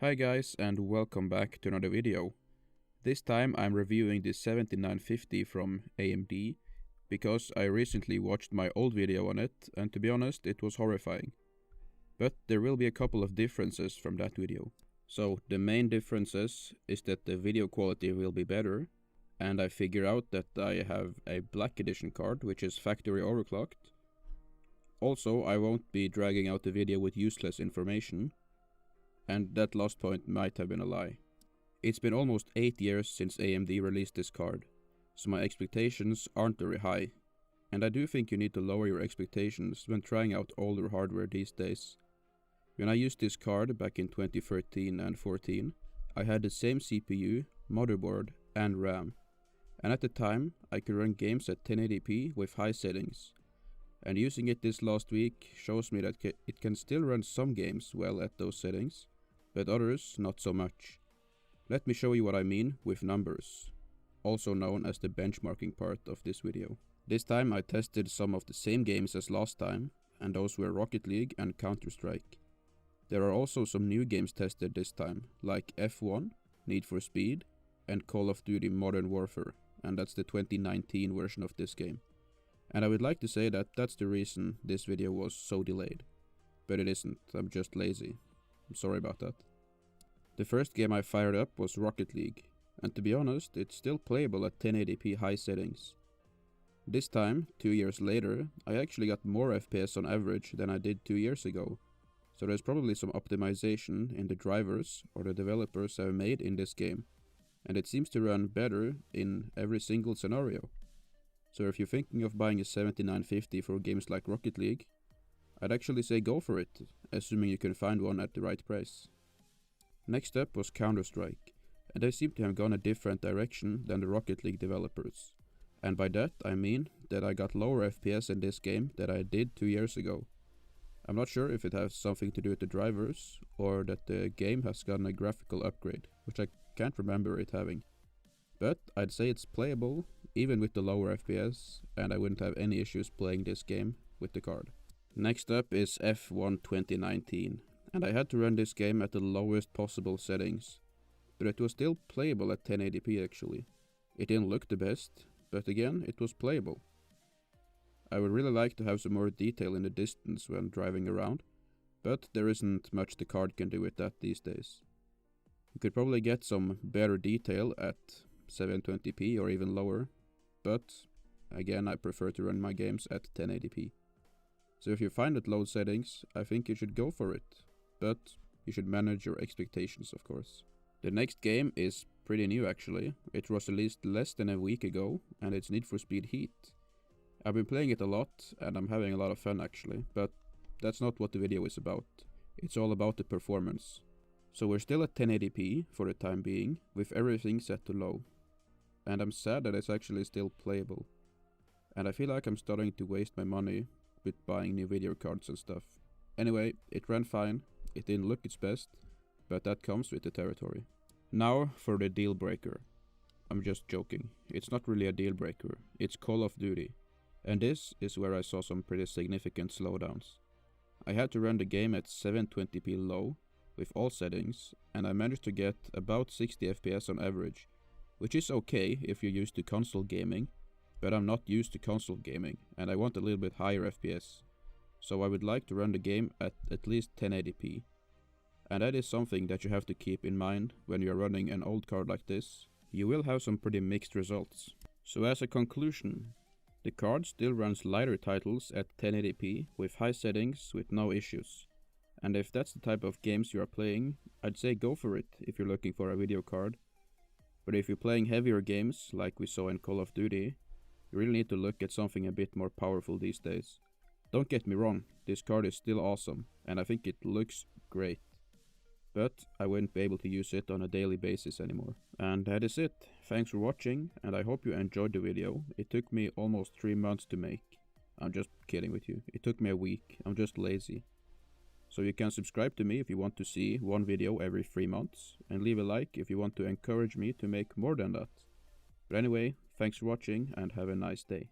Hi guys, and welcome back to another video. This time I'm reviewing the 7950 from AMD because I recently watched my old video on it, and to be honest it was horrifying. But there will be a couple of differences from that video. So the main differences is that the video quality will be better, and I figure out that I have a black edition card which is factory overclocked. Also, I won't be dragging out the video with useless information. And that last point might have been a lie. It's been almost 8 years since AMD released this card, so my expectations aren't very high. And I do think you need to lower your expectations when trying out older hardware these days. When I used this card back in 2013 and 14, I had the same CPU, motherboard and RAM. And at the time, I could run games at 1080p with high settings. And using it this last week shows me that it can still run some games well at those settings, but others not so much. Let me show you what I mean with numbers, also known as the benchmarking part of this video. This time I tested some of the same games as last time, and those were Rocket League and Counter-Strike. There are also some new games tested this time, like F1, Need for Speed, and Call of Duty Modern Warfare, and that's the 2019 version of this game. And I would like to say that that's the reason this video was so delayed. But it isn't, I'm just lazy. I'm sorry about that. The first game I fired up was Rocket League, and to be honest, it's still playable at 1080p high settings. This time, 2 years later, I actually got more FPS on average than I did 2 years ago. So there's probably some optimization in the drivers or the developers have made in this game, and it seems to run better in every single scenario. So if you're thinking of buying a 7950 for games like Rocket League, I'd actually say go for it, assuming you can find one at the right price. Next up was Counter-Strike, and they seem to have gone a different direction than the Rocket League developers. And by that I mean that I got lower FPS in this game than I did 2 years ago. I'm not sure if it has something to do with the drivers, or that the game has gotten a graphical upgrade, which I can't remember it having. But I'd say it's playable, even with the lower FPS, and I wouldn't have any issues playing this game with the card. Next up is F1 2019, and I had to run this game at the lowest possible settings, but it was still playable at 1080p actually. It didn't look the best, but again, it was playable. I would really like to have some more detail in the distance when driving around, but there isn't much the card can do with that these days. You could probably get some better detail at 720p or even lower, but again I prefer to run my games at 1080p. So if you find it low settings, I think you should go for it, but you should manage your expectations of course. The next game is pretty new actually. It was released less than a week ago, and it's Need for Speed Heat. I've been playing it a lot and I'm having a lot of fun actually, but that's not what the video is about. It's all about the performance. So we're still at 1080p for the time being, with everything set to low. And I'm sad that it's actually still playable. And I feel like I'm starting to waste my money with buying new video cards and stuff. Anyway, it ran fine, it didn't look its best, but that comes with the territory. Now for the deal breaker. I'm just joking, it's not really a deal breaker, it's Call of Duty. And this is where I saw some pretty significant slowdowns. I had to run the game at 720p low, with all settings, and I managed to get about 60 FPS on average, which is okay if you're used to console gaming, but I'm not used to console gaming, and I want a little bit higher FPS, so I would like to run the game at least 1080p. And that is something that you have to keep in mind when you're running an old card like this. You will have some pretty mixed results. So as a conclusion, the card still runs lighter titles at 1080p with high settings with no issues. And if that's the type of games you are playing, I'd say go for it if you're looking for a video card. But if you're playing heavier games, like we saw in Call of Duty, you really need to look at something a bit more powerful these days. Don't get me wrong, this card is still awesome, and I think it looks great. But I wouldn't be able to use it on a daily basis anymore. And that is it. Thanks for watching, and I hope you enjoyed the video. It took me almost 3 months to make. I'm just kidding with you. It took me a week. I'm just lazy. So you can subscribe to me if you want to see one video every 3 months, and leave a like if you want to encourage me to make more than that. But anyway, thanks for watching and have a nice day.